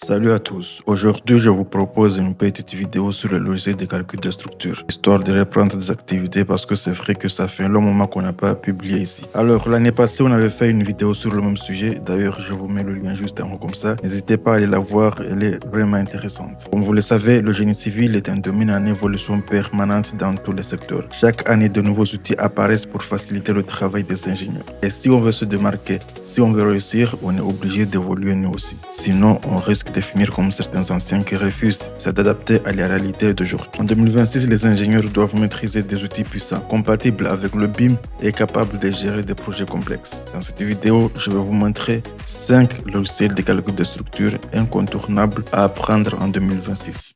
Salut à tous. Aujourd'hui, je vous propose une petite vidéo sur le logiciel de calcul de structure, histoire de reprendre des activités parce que c'est vrai que ça fait un long moment qu'on n'a pas publié ici. Alors, l'année passée, on avait fait une vidéo sur le même sujet. D'ailleurs, je vous mets le lien juste en haut comme ça. N'hésitez pas à aller la voir, elle est vraiment intéressante. Comme vous le savez, le génie civil est un domaine en évolution permanente dans tous les secteurs. Chaque année, de nouveaux outils apparaissent pour faciliter le travail des ingénieurs. Et si on veut se démarquer, si on veut réussir, on est obligé d'évoluer nous aussi. Sinon, on risque de finir comme certains anciens qui refusent s'adapter à la réalité d'aujourd'hui. En 2026, les ingénieurs doivent maîtriser des outils puissants, compatibles avec le BIM et capables de gérer des projets complexes. Dans cette vidéo, je vais vous montrer 5 logiciels de calcul de structure incontournables à apprendre en 2026.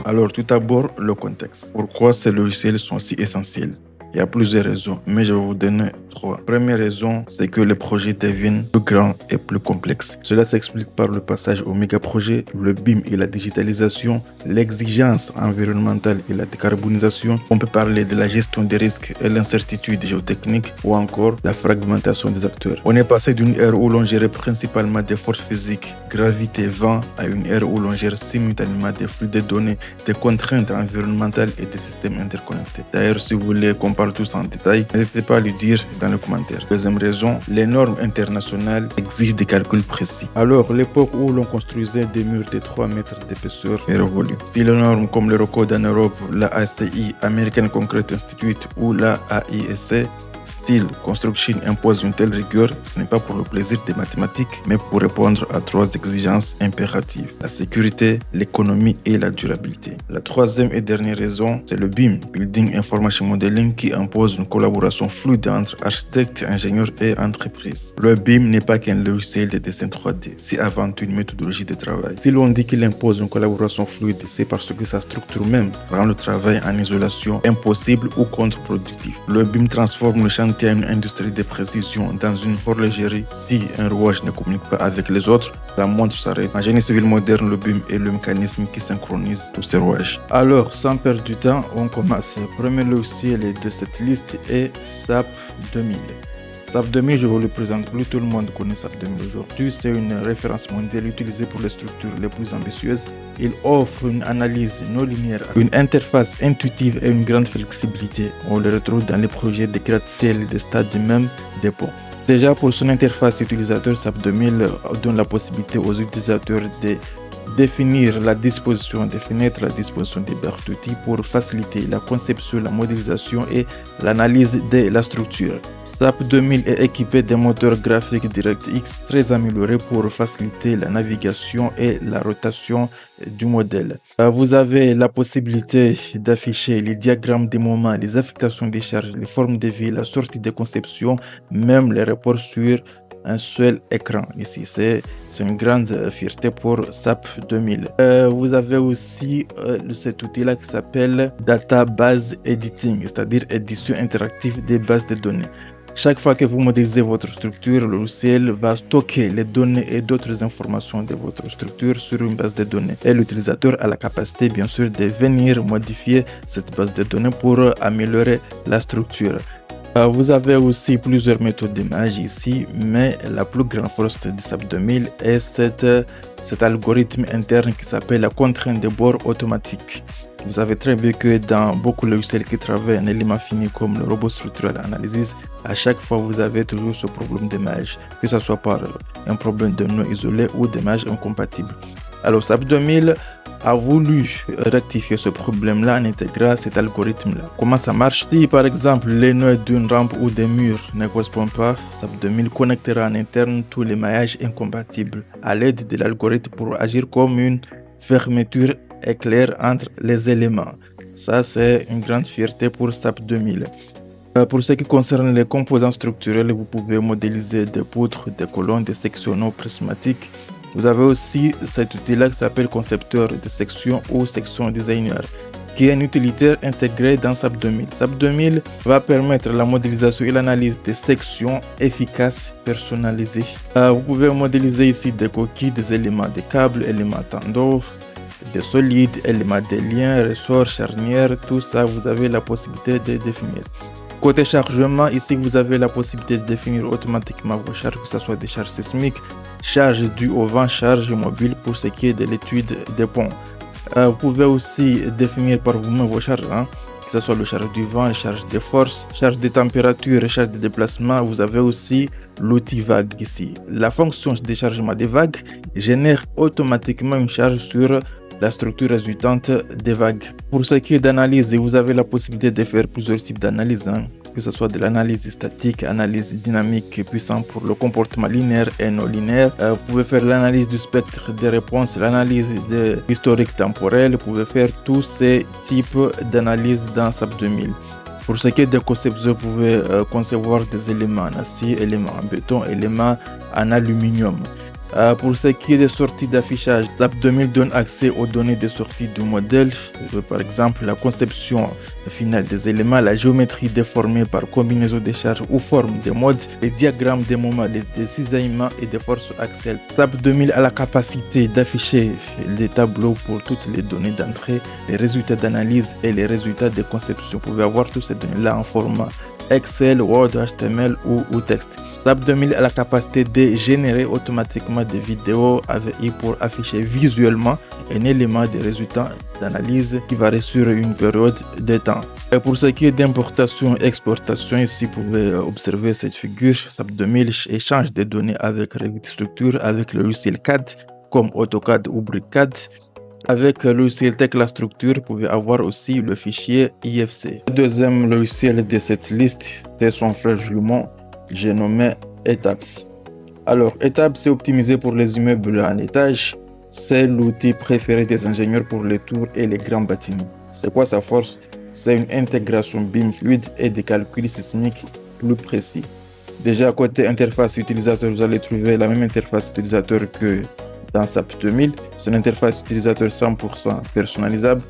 Alors, tout d'abord, le contexte. Pourquoi ces logiciels sont si essentiels? Il y a plusieurs raisons, mais je vais vous donner 3. Première raison, c'est que les projets deviennent plus grands et plus complexes. Cela s'explique par le passage au méga-projet, le BIM et la digitalisation, l'exigence environnementale et la décarbonisation. On peut parler de la gestion des risques et l'incertitude géotechnique ou encore la fragmentation des acteurs. On est passé d'une ère où l'on gérait principalement des forces physiques, gravité, vent, à une ère où l'on gère simultanément des flux de données, des contraintes environnementales et des systèmes interconnectés. D'ailleurs, si vous voulez qu'on parle tous en détail, n'hésitez pas à le dire dans les commentaires. Deuxième raison, les normes internationales exigent des calculs précis. Alors, l'époque où l'on construisait des murs de 3 mètres d'épaisseur est révolue. Si les normes comme l'Eurocode en Europe, la ACI, American Concrete Institute ou la AISC, Steel Construction impose une telle rigueur, ce n'est pas pour le plaisir des mathématiques, mais pour répondre à 3 exigences impératives: la sécurité, l'économie et la durabilité. La troisième et dernière raison, c'est le BIM, Building Information Modeling, qui impose une collaboration fluide entre architectes, ingénieurs et entreprises. Le BIM n'est pas qu'un logiciel de dessin 3D, c'est avant tout une méthodologie de travail. Si l'on dit qu'il impose une collaboration fluide, c'est parce que sa structure même rend le travail en isolation impossible ou contre-productif. Le BIM transforme le chantier à une industrie de précision dans une horlogerie. Si un rouage ne communique pas avec les autres, la montre s'arrête. En génie civil moderne, le BIM est le mécanisme qui synchronise tous ces rouages. Alors, sans perdre du temps, on commence. Le premier logiciel de cette liste est SAP 2000. SAP 2000, je vous le présente plus, tout le monde connaît SAP 2000 aujourd'hui. C'est une référence mondiale utilisée pour les structures les plus ambitieuses. Il offre une analyse non linéaire, une interface intuitive et une grande flexibilité. On le retrouve dans les projets de gratte-ciel et des stades même des ponts. Déjà, pour son interface utilisateur, SAP 2000 donne la possibilité aux utilisateurs de définir la disposition des fenêtres, la disposition des barres d'outils pour faciliter la conception, la modélisation et l'analyse de la structure. SAP 2000 est équipé d'un moteur graphique DirectX très amélioré pour faciliter la navigation et la rotation du modèle. Vous avez la possibilité d'afficher les diagrammes des moments, les affectations des charges, les formes de vie, la sortie de conception, même les reports sur un seul écran. Ici, c'est une grande fierté pour SAP 2000. Vous avez aussi cet outil-là qui s'appelle Database Editing, c'est-à-dire édition interactive des bases de données. Chaque fois que vous modélisez votre structure, le logiciel va stocker les données et d'autres informations de votre structure sur une base de données. Et l'utilisateur a la capacité, bien sûr, de venir modifier cette base de données pour améliorer la structure. Vous avez aussi plusieurs méthodes d'image ici, mais la plus grande force de SAP 2000 est cet algorithme interne qui s'appelle la contrainte de bord automatique. Vous savez très bien que dans beaucoup de logiciels qui travaillent en éléments finis comme le robot structural analysis, à chaque fois vous avez toujours ce problème d'image, que ce soit par un problème de nœud isolé ou d'image incompatible. Alors SAP 2000 a voulu rectifier ce problème-là en intégrant cet algorithme-là. Comment ça marche? Si par exemple les nœuds d'une rampe ou des murs ne correspondent pas, SAP 2000 connectera en interne tous les maillages incompatibles à l'aide de l'algorithme pour agir comme une fermeture éclair entre les éléments. Ça, c'est une grande fierté pour SAP 2000. Pour ce qui concerne les composants structurels, vous pouvez modéliser des poutres, des colonnes, des sections prismatiques. Vous avez aussi cet outil-là qui s'appelle concepteur de section ou section designer. qui est un utilitaire intégré dans SAP 2000. SAP 2000 va permettre la modélisation et l'analyse des sections efficaces personnalisées. Vous pouvez modéliser ici des coquilles, des éléments de câbles, éléments tendons, des solides, éléments de liens, ressorts, charnières, tout ça, vous avez la possibilité de définir. Côté chargement, ici, vous avez la possibilité de définir automatiquement vos charges, que ce soit des charges sismiques, charges dues au vent, charges mobiles pour ce qui est de l'étude des ponts. Vous pouvez aussi définir par vous-même vos charges, que ce soit le charge du vent, les charges des forces, charge de température, charge de déplacement. Vous avez aussi l'outil vague ici. La fonction de chargement des vagues génère automatiquement une charge sur la structure résultante des vagues. Pour ce qui est d'analyse, vous avez la possibilité de faire plusieurs types d'analyse, que ce soit de l'analyse statique, analyse dynamique puissante pour le comportement linéaire et non linéaire. Vous pouvez faire l'analyse du spectre des réponses, l'analyse de l'historique temporel. Vous pouvez faire tous ces types d'analyse dans SAP 2000. Pour ce qui est des conceptions, vous pouvez concevoir des éléments en acier, éléments en béton, éléments en aluminium. Pour ce qui est des sorties d'affichage, SAP 2000 donne accès aux données de sortie du modèle, par exemple la conception finale des éléments, la géométrie déformée par combinaison des charges ou forme des modes, les diagrammes des moments, des cisaillements et des forces axiales. SAP 2000 a la capacité d'afficher les tableaux pour toutes les données d'entrée, les résultats d'analyse et les résultats de conception. Vous pouvez avoir toutes ces données-là en format Excel, Word, HTML ou texte. SAP 2000 a la capacité de générer automatiquement des vidéos pour afficher visuellement un élément des résultats d'analyse qui varie sur une période de temps. Et pour ce qui est d'importation et exportation, ici vous pouvez observer cette figure. SAP 2000 échange des données avec Revit Structure, avec le logiciel CAD comme AutoCAD ou BricsCAD. Avec le logiciel Tekla Structure, vous pouvez avoir aussi le fichier IFC. Le deuxième logiciel de cette liste, c'est son frère jumeau, j'ai nommé Etaps. Alors, Etaps est optimisé pour les immeubles en étage. C'est l'outil préféré des ingénieurs pour les tours et les grands bâtiments. C'est quoi sa force? C'est une intégration BIM fluide et des calculs sismiques plus précis. Déjà, côté interface utilisateur, vous allez trouver la même interface utilisateur que dans SAP 2000, c'est une interface utilisateur 100% personnalisable.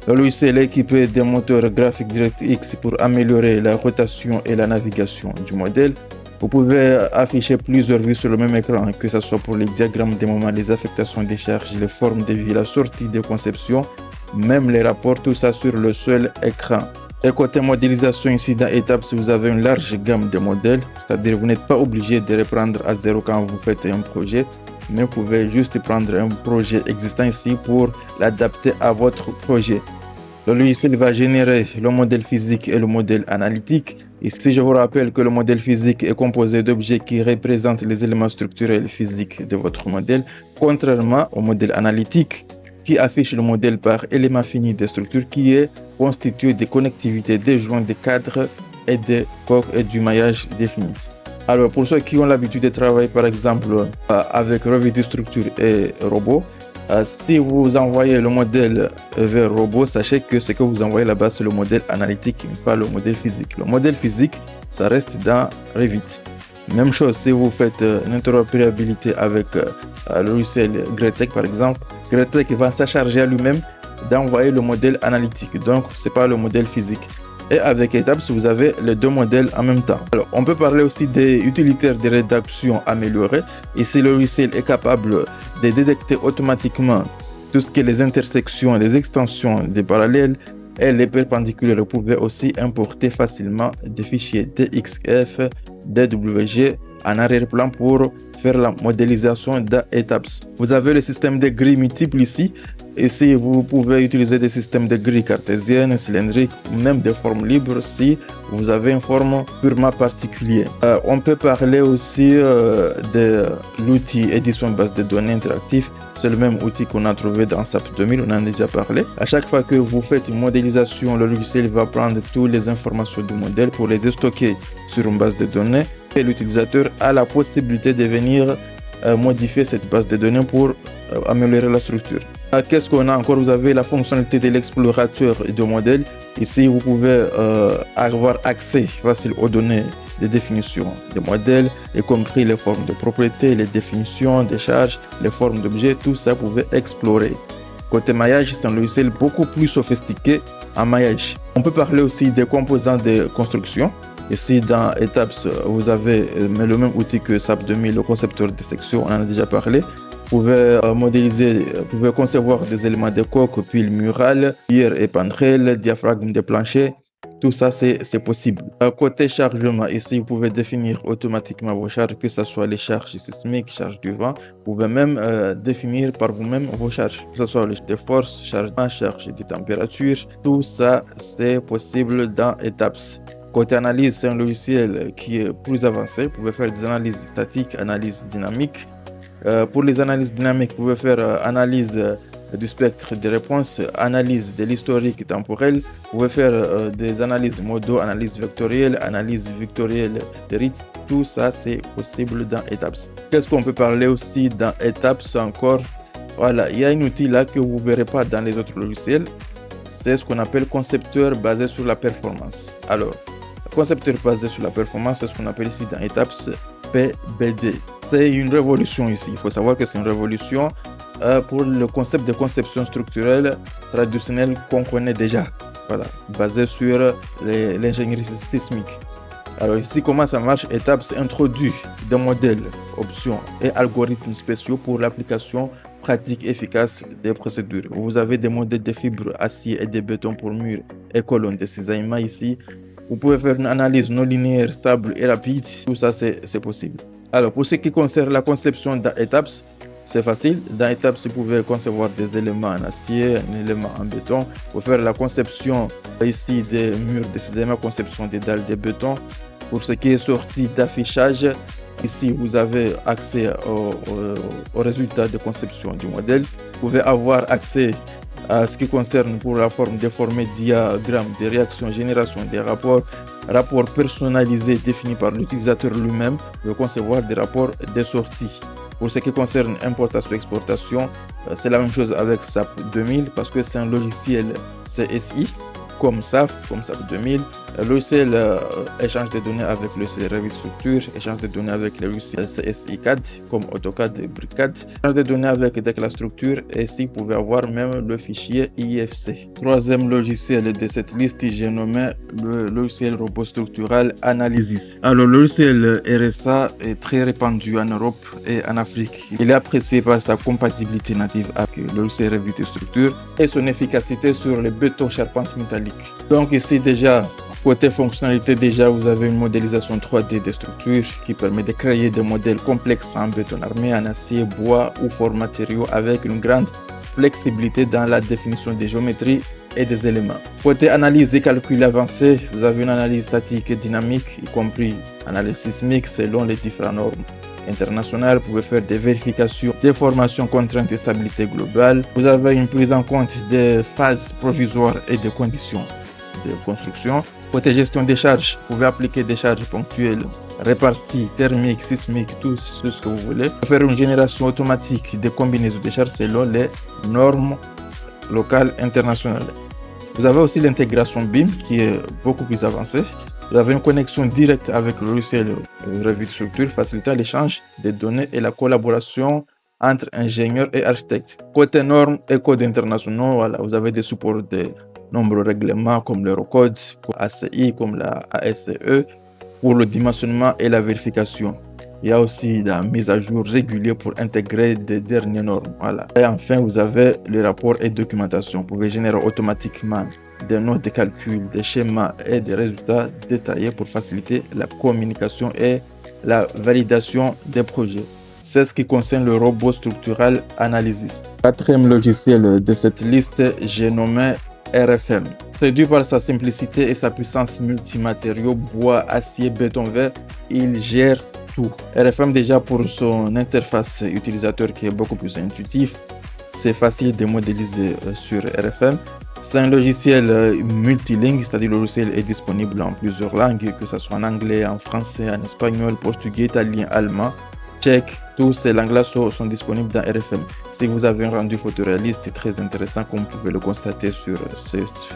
Le logiciel est équipé des moteurs graphiques DirectX pour améliorer la rotation et la navigation du modèle. Vous pouvez afficher plusieurs vues sur le même écran, que ce soit pour les diagrammes des moments, les affectations des charges, les formes de vie, la sortie de conception, même les rapports, tout ça sur le seul écran. Et côté modélisation, ici dans Etaps, vous avez une large gamme de modèles, c'est-à-dire que vous n'êtes pas obligé de reprendre à zéro quand vous faites un projet, mais vous pouvez juste prendre un projet existant ici pour l'adapter à votre projet. Le logiciel va générer le modèle physique et le modèle analytique. Ici, je vous rappelle que le modèle physique est composé d'objets qui représentent les éléments structurels physiques de votre modèle, contrairement au modèle analytique qui affiche le modèle par élément fini de structure qui est constitué de connectivités, des joints, des cadres et des coques et du maillage défini. Alors, pour ceux qui ont l'habitude de travailler, par exemple, avec Revit Structure et Robot, si vous envoyez le modèle vers Robot, sachez que ce que vous envoyez là-bas, c'est le modèle analytique, pas le modèle physique. Le modèle physique, ça reste dans Revit. Même chose, si vous faites une interopérabilité avec le logiciel Gretec, par exemple, Gretec va s'acharger à lui-même d'envoyer le modèle analytique. Donc, ce n'est pas le modèle physique. Et avec Etaps, vous avez les deux modèles en même temps. Alors, on peut parler aussi des utilitaires de rédaction améliorés. Ici, le logiciel est capable de détecter automatiquement tout ce qui est les intersections, les extensions des parallèles et les perpendiculaires. Vous pouvez aussi importer facilement des fichiers DXF, DWG en arrière-plan pour faire la modélisation d'Etaps. Vous avez le système de grilles multiples ici. Ici, vous pouvez utiliser des systèmes de grilles cartésiennes, cylindriques, ou même des formes libres si vous avez une forme purement particulière. On peut parler aussi de l'outil édition base de données interactif. C'est le même outil qu'on a trouvé dans SAP 2000, on en a déjà parlé. À chaque fois que vous faites une modélisation, le logiciel va prendre toutes les informations du modèle pour les stocker sur une base de données. Et l'utilisateur a la possibilité de venir modifier cette base de données pour améliorer la structure. Qu'est-ce qu'on a encore? Vous avez la fonctionnalité de l'explorateur de modèle. Ici, vous pouvez avoir accès facile aux données de définition des modèles, y compris les formes de propriétés, les définitions des charges, les formes d'objets, tout ça, vous pouvez explorer. Côté maillage, c'est un logiciel beaucoup plus sophistiqué en maillage. On peut parler aussi des composants de construction. Ici, dans Etaps, vous avez le même outil que SAP 2000, le concepteur de section, on en a déjà parlé. Vous pouvez modéliser, vous pouvez concevoir des éléments de coque, piles murales, pierres et pandrelles, diaphragmes de plancher. Tout ça, c'est possible. Côté chargement, ici, vous pouvez définir automatiquement vos charges, que ce soit les charges sismiques, charges du vent. Vous pouvez même définir par vous-même vos charges, que ce soit les de force, charge de température. Tout ça, c'est possible dans Etaps. Côté analyse, c'est un logiciel qui est plus avancé. Vous pouvez faire des analyses statiques, analyses dynamiques. Pour les analyses dynamiques, vous pouvez faire analyse du spectre des réponses, analyse de l'historique temporel. Vous pouvez faire des analyses modaux, analyse vectorielle des rythmes. Tout ça, c'est possible dans Etaps. Qu'est-ce qu'on peut parler aussi dans Etaps encore? Voilà, il y a un outil là que vous ne verrez pas dans les autres logiciels. C'est ce qu'on appelle concepteur basé sur la performance. Alors, concepteur basé sur la performance, c'est ce qu'on appelle ici dans Etaps PBD. C'est une révolution ici. Il faut savoir que c'est une révolution pour le concept de conception structurelle traditionnelle qu'on connaît déjà. Voilà, basé sur l'ingénierie sismique. Alors ici, comment ça marche? Etaps introduit des modèles, options et algorithmes spéciaux pour l'application pratique efficace des procédures. Vous avez des modèles de fibres, acier et de béton pour murs et colonnes de cisaillement ici. Vous pouvez faire une analyse non linéaire, stable et rapide. Tout ça, c'est possible. Alors, pour ce qui concerne la conception dans Etaps, c'est facile. Dans Etaps, vous pouvez concevoir des éléments en acier, un élément en béton. Vous pouvez faire la conception ici des murs de cisaillement, conception des dalles de béton. Pour ce qui est sorti d'affichage, ici, vous avez accès aux résultats de conception du modèle. Vous pouvez avoir accès à ce qui concerne pour la forme déformée, diagramme des réactions, génération des rapports personnalisés définis par l'utilisateur lui-même. Vous pouvez concevoir des rapports de sortie. Pour ce qui concerne importation et exportation, c'est la même chose avec SAP 2000 parce que c'est un logiciel CSI comme SAP 2000. Logiciel échange de données avec le logiciel Revit Structure, échange de données avec le logiciel CSI CAD comme AutoCAD et BriCAD, échange de données avec Decla Structure, et ici vous pouvez avoir même le fichier IFC. Troisième logiciel de cette liste, j'ai nommé le logiciel robot structural Analysis. Alors le logiciel RSA est très répandu en Europe et en Afrique. Il est apprécié par sa compatibilité native avec le logiciel Revit Structure et son efficacité sur les bétons charpentes métalliques. Donc ici déjà, côté fonctionnalité, déjà vous avez une modélisation 3D des structures qui permet de créer des modèles complexes en béton armé, en acier, bois ou forts matériaux avec une grande flexibilité dans la définition des géométries et des éléments. Côté analyse et calcul avancé, vous avez une analyse statique et dynamique, y compris analyse sismique selon les différentes normes internationales. Vous pouvez faire des vérifications, des formations, contraintes et stabilité globale. Vous avez une prise en compte des phases provisoires et des conditions de construction. Côté gestion des charges, vous pouvez appliquer des charges ponctuelles, réparties, thermiques, sismiques, tout ce que vous voulez. Vous pouvez faire une génération automatique des combinaisons de charges selon les normes locales internationales. Vous avez aussi l'intégration BIM qui est beaucoup plus avancée. Vous avez une connexion directe avec le logiciel Revit Structure facilitant l'échange des données et la collaboration entre ingénieurs et architectes. Côté normes et codes internationaux, voilà, vous avez des supports de nombreux règlements comme l'Eurocode, ACI, comme la ASCE, pour le dimensionnement et la vérification. Il y a aussi la mise à jour régulière pour intégrer des dernières normes. Voilà. Et enfin, vous avez les rapports et documentation. Vous pouvez générer automatiquement des notes de calcul, des schémas et des résultats détaillés pour faciliter la communication et la validation des projets. C'est ce qui concerne le robot structural Analysis. Quatrième logiciel de cette liste, j'ai nommé RFM. Séduit par sa simplicité et sa puissance multimatériaux, bois, acier, béton, verre, il gère tout. RFM déjà pour son interface utilisateur qui est beaucoup plus intuitif, c'est facile de modéliser sur RFM. C'est un logiciel multilingue, c'est-à-dire le logiciel est disponible en plusieurs langues, que ce soit en anglais, en français, en espagnol, portugais, italien, allemand, tchèque. Tous ces langues-là sont disponibles dans RFM. Si vous avez un rendu photoréaliste très intéressant, comme vous pouvez le constater sur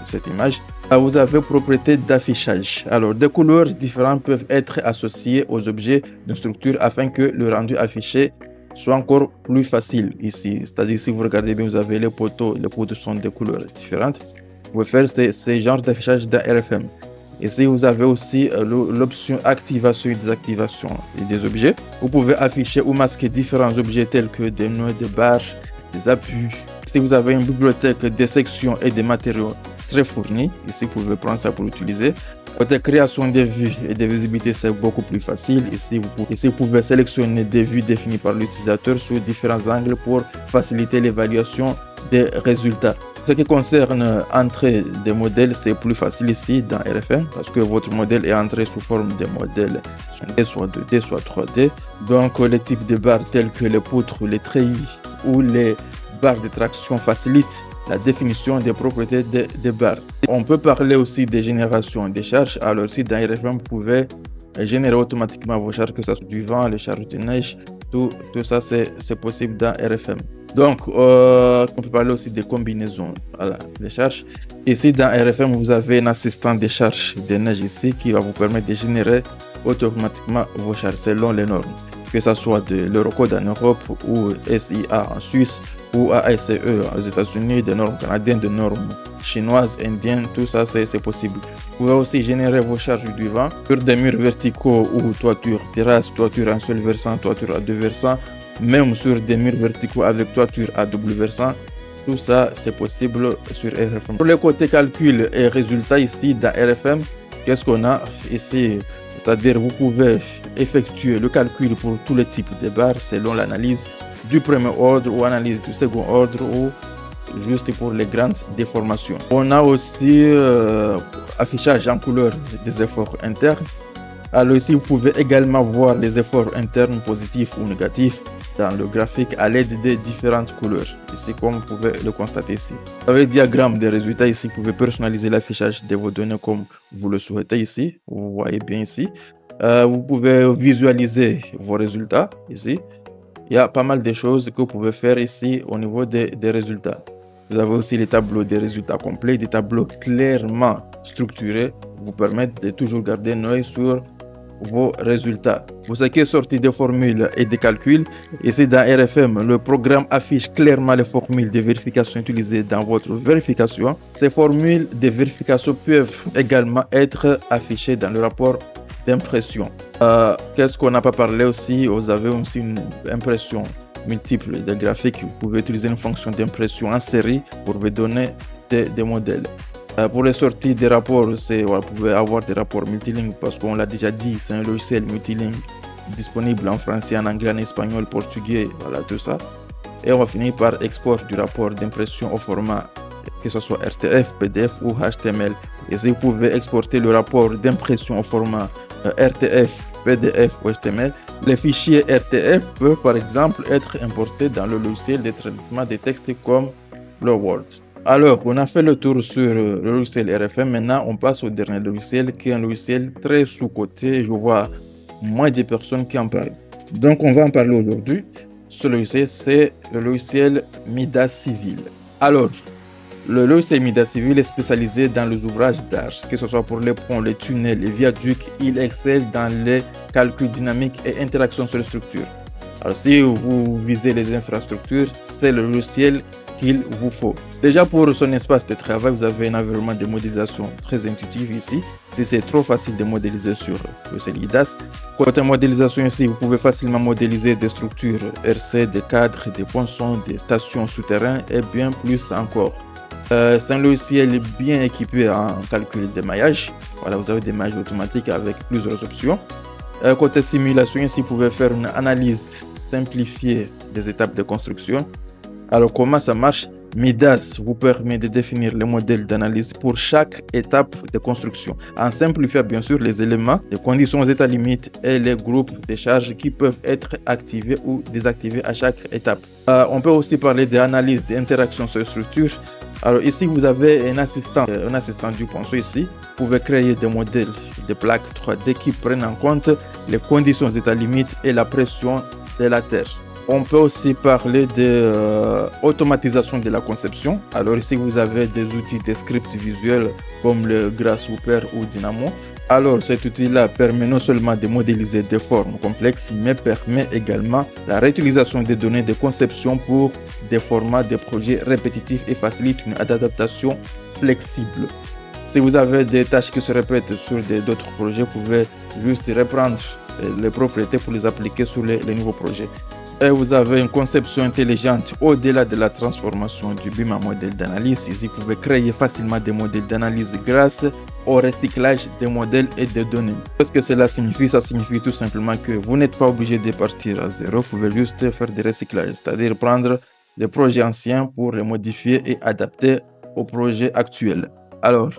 cette image, vous avez propriété d'affichage. Alors, des couleurs différentes peuvent être associées aux objets d'une structure afin que le rendu affiché soit encore plus facile ici. C'est-à-dire, si vous regardez bien, vous avez les poteaux sont de couleurs différentes. Vous pouvez faire ces genres d'affichage dans RFM. Ici, vous avez aussi l'option activation et désactivation des objets. Vous pouvez afficher ou masquer différents objets tels que des nœuds, des barres, des appuis. Si vous avez une bibliothèque des sections et des matériaux très fournis, ici, vous pouvez prendre ça pour utiliser. Côté création des vues et des visibilités, c'est beaucoup plus facile. Ici, vous pouvez sélectionner des vues définies par l'utilisateur sous différents angles pour faciliter l'évaluation des résultats. Ce qui concerne entrée des modèles, c'est plus facile ici dans RFM parce que votre modèle est entré sous forme de modèles soit 2D, soit 3D. Donc, les types de barres tels que les poutres, les treillis ou les barres de traction facilitent la définition des propriétés des barres. On peut parler aussi des générations des charges. Alors, ici dans RFM, vous pouvez générer automatiquement vos charges, que ce soit du vent, les charges de neige, tout ça c'est possible dans RFM. Donc, on peut parler aussi des combinaisons, voilà, des charges. Ici, dans RFM, vous avez un assistant des charges de neige ici qui va vous permettre de générer automatiquement vos charges selon les normes, que ce soit de l'Eurocode en Europe ou SIA en Suisse ou ASCE aux États-Unis, des normes canadiennes, des normes chinoises, indiennes, tout ça c'est possible. Vous pouvez aussi générer vos charges du vent sur des murs verticaux ou toiture terrasse, toiture à un seul versant, toiture à deux versants, même sur des murs verticaux avec toiture à double versant. Tout ça, c'est possible sur RFM. Pour le côté calcul et résultats ici dans RFM, qu'est-ce qu'on a ici? C'est-à-dire, vous pouvez effectuer le calcul pour tous les types de barres selon l'analyse du premier ordre ou analyse du second ordre ou juste pour les grandes déformations. On a aussi affichage en couleur des efforts internes. Alors ici, vous pouvez également voir les efforts internes positifs ou négatifs dans le graphique à l'aide des différentes couleurs. Ici, comme vous pouvez le constater ici. Avec le diagramme des résultats ici, vous pouvez personnaliser l'affichage de vos données comme vous le souhaitez ici. Vous voyez bien ici. Vous pouvez visualiser vos résultats ici. Il y a pas mal de choses que vous pouvez faire ici au niveau des résultats. Vous avez aussi les tableaux des résultats complets, des tableaux clairement structurés vous permettent de toujours garder un œil sur vos résultats. Pour ce qui est sorti des formules et des calculs, ici dans RFM, le programme affiche clairement les formules de vérification utilisées dans votre vérification. Ces formules de vérification peuvent également être affichées dans le rapport d'impression. Qu'est-ce qu'on n'a pas parlé aussi? Vous avez aussi une impression multiple des graphiques. Vous pouvez utiliser une fonction d'impression en série pour vous donner des modèles. Pour les sorties des rapports, vous pouvez avoir des rapports multilingues parce qu'on l'a déjà dit, c'est un logiciel multilingue disponible en français, en anglais, en espagnol, portugais, voilà tout ça. Et on va finir par export du rapport d'impression au format que ce soit RTF, PDF ou HTML. Et si vous pouvez exporter le rapport d'impression au format RTF, PDF ou HTML, les fichiers RTF peuvent par exemple être importés dans le logiciel de traitement des textes comme le Word. Alors, on a fait le tour sur le logiciel RFM. Maintenant, on passe au dernier logiciel qui est un logiciel très sous-coté. Je vois moins de personnes qui en parlent. Donc, on va en parler aujourd'hui. Ce logiciel, c'est le logiciel Midas Civil. Alors, le logiciel Midas Civil est spécialisé dans les ouvrages d'art, que ce soit pour les ponts, les tunnels, les viaducs. Il excelle dans les calculs dynamiques et interactions sur les structures. Alors, si vous visez les infrastructures, c'est le logiciel qu'il vous faut. Déjà, pour son espace de travail, vous avez un environnement de modélisation très intuitif ici. Si c'est trop facile de modéliser sur le logiciel IDAS. Côté modélisation ici, vous pouvez facilement modéliser des structures RC, des cadres, des ponçons, des stations souterraines et bien plus encore. C'est un logiciel bien équipé en calcul de maillage. Voilà, vous avez des maillages automatiques avec plusieurs options. Côté simulation, ici, vous pouvez faire une analyse simplifiée des étapes de construction. Alors, comment ça marche? Midas vous permet de définir les modèles d'analyse pour chaque étape de construction, en simplifiant bien sûr les éléments, les conditions état limite et les groupes de charges qui peuvent être activés ou désactivés à chaque étape. On peut aussi parler d'analyse d'interaction sur les structures. Alors ici, vous avez un assistant du ponceau ici. Vous pouvez créer des modèles de plaques 3D qui prennent en compte les conditions état limite et la pression de la terre. On peut aussi parler de automatisation de la conception. Alors ici, vous avez des outils de script visuels comme le Grasshopper ou Dynamo Alors, cet outil-là permet non seulement de modéliser des formes complexes, mais permet également la réutilisation des données de conception pour des formats de projets répétitifs et facilite une adaptation flexible. Si vous avez des tâches qui se répètent sur d'autres projets, vous pouvez juste reprendre les propriétés pour les appliquer sur les nouveaux projets. Et vous avez une conception intelligente au-delà de la transformation du BIM en modèle d'analyse. Ici, vous pouvez créer facilement des modèles d'analyse grâce au recyclage des modèles et des données. Qu'est-ce que cela signifie? Ça signifie tout simplement que vous n'êtes pas obligé de partir à zéro. Vous pouvez juste faire des recyclages, c'est-à-dire prendre des projets anciens pour les modifier et adapter au projet actuel. Alors,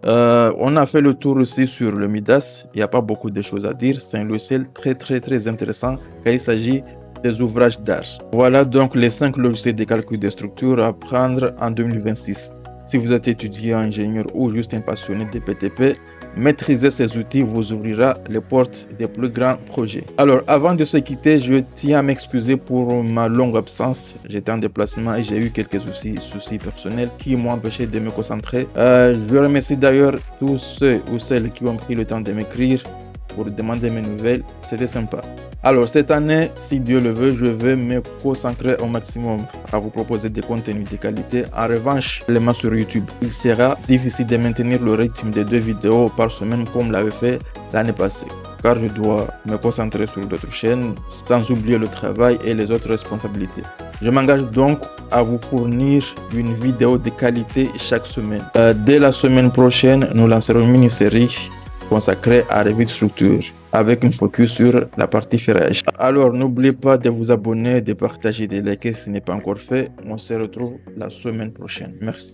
on a fait le tour aussi sur le Midas. Il n'y a pas beaucoup de choses à dire. C'est un logiciel très intéressant car il s'agit des ouvrages d'art. Voilà donc les 5 logiciels de calcul des structures à apprendre en 2026. Si vous êtes étudiant, ingénieur ou juste un passionné de BTP, maîtriser ces outils vous ouvrira les portes des plus grands projets. Alors, avant de se quitter, je tiens à m'excuser pour ma longue absence. J'étais en déplacement et j'ai eu quelques soucis personnels qui m'ont empêché de me concentrer. Je remercie d'ailleurs tous ceux ou celles qui ont pris le temps de m'écrire pour demander mes nouvelles. C'était sympa. Alors, cette année, si Dieu le veut, je vais me concentrer au maximum à vous proposer des contenus de qualité. En revanche, les mains sur YouTube, il sera difficile de maintenir le rythme de 2 vidéos par semaine comme l'avait fait l'année passée, car je dois me concentrer sur d'autres chaînes, sans oublier le travail et les autres responsabilités. Je m'engage donc à vous fournir une vidéo de qualité chaque semaine. Dès la semaine prochaine, nous lancerons une mini-série consacrée à Revit Structure, avec un focus sur la partie ferrage. Alors, n'oubliez pas de vous abonner, de partager, de liker si ce n'est pas encore fait. On se retrouve la semaine prochaine. Merci.